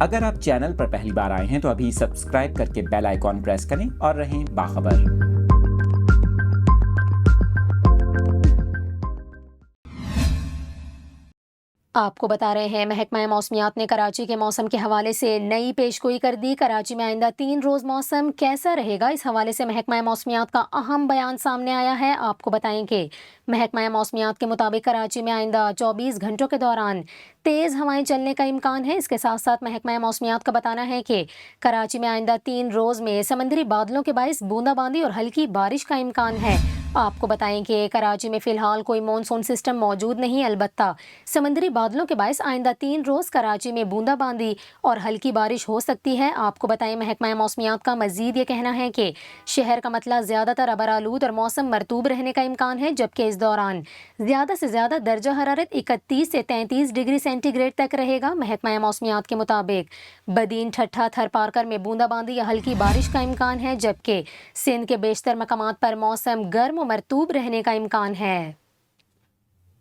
اگر آپ چینل پر پہلی بار آئے ہیں تو ابھی سبسکرائب کر کے بیل آئیکن پریس کریں اور رہیں باخبر۔ آپ کو بتا رہے ہیں محکمہ موسمیات نے کراچی کے موسم کے حوالے سے نئی پیشگوئی کر دی۔ کراچی میں آئندہ 3 روز موسم کیسا رہے گا، اس حوالے سے محکمہ موسمیات کا اہم بیان سامنے آیا ہے۔ آپ کو بتائیں کہ محکمہ موسمیات کے مطابق کراچی میں آئندہ 24 گھنٹوں کے دوران تیز ہوائیں چلنے کا امکان ہے۔ اس کے ساتھ ساتھ محکمہ موسمیات کا بتانا ہے کہ کراچی میں آئندہ 3 روز میں سمندری بادلوں کے باعث بوندا باندی اور ہلکی بارش کا امکان ہے۔ آپ کو بتائیں کہ کراچی میں فی الحال کوئی مونسون سسٹم موجود نہیں، البتہ سمندری بادلوں کے باعث آئندہ 3 روز کراچی میں بوندا باندی اور ہلکی بارش ہو سکتی ہے۔ آپ کو بتائیں محکمہ موسمیات کا مزید یہ کہنا ہے کہ شہر کا مطلع زیادہ تر ابرآلود اور موسم مرطوب رہنے کا امکان ہے، جبکہ اس دوران زیادہ سے زیادہ درجہ حرارت 31 سے 33 ڈگری سینٹی گریڈ تک رہے گا۔ محکمہ موسمیات کے مطابق بدین، ٹھٹھہ، تھر پارکر میں بوندا باندی یا ہلکی بارش کا امکان ہے، جبکہ سندھ کے بیشتر مقامات پر موسم گرم و مرطوب رہنے کا امکان ہے۔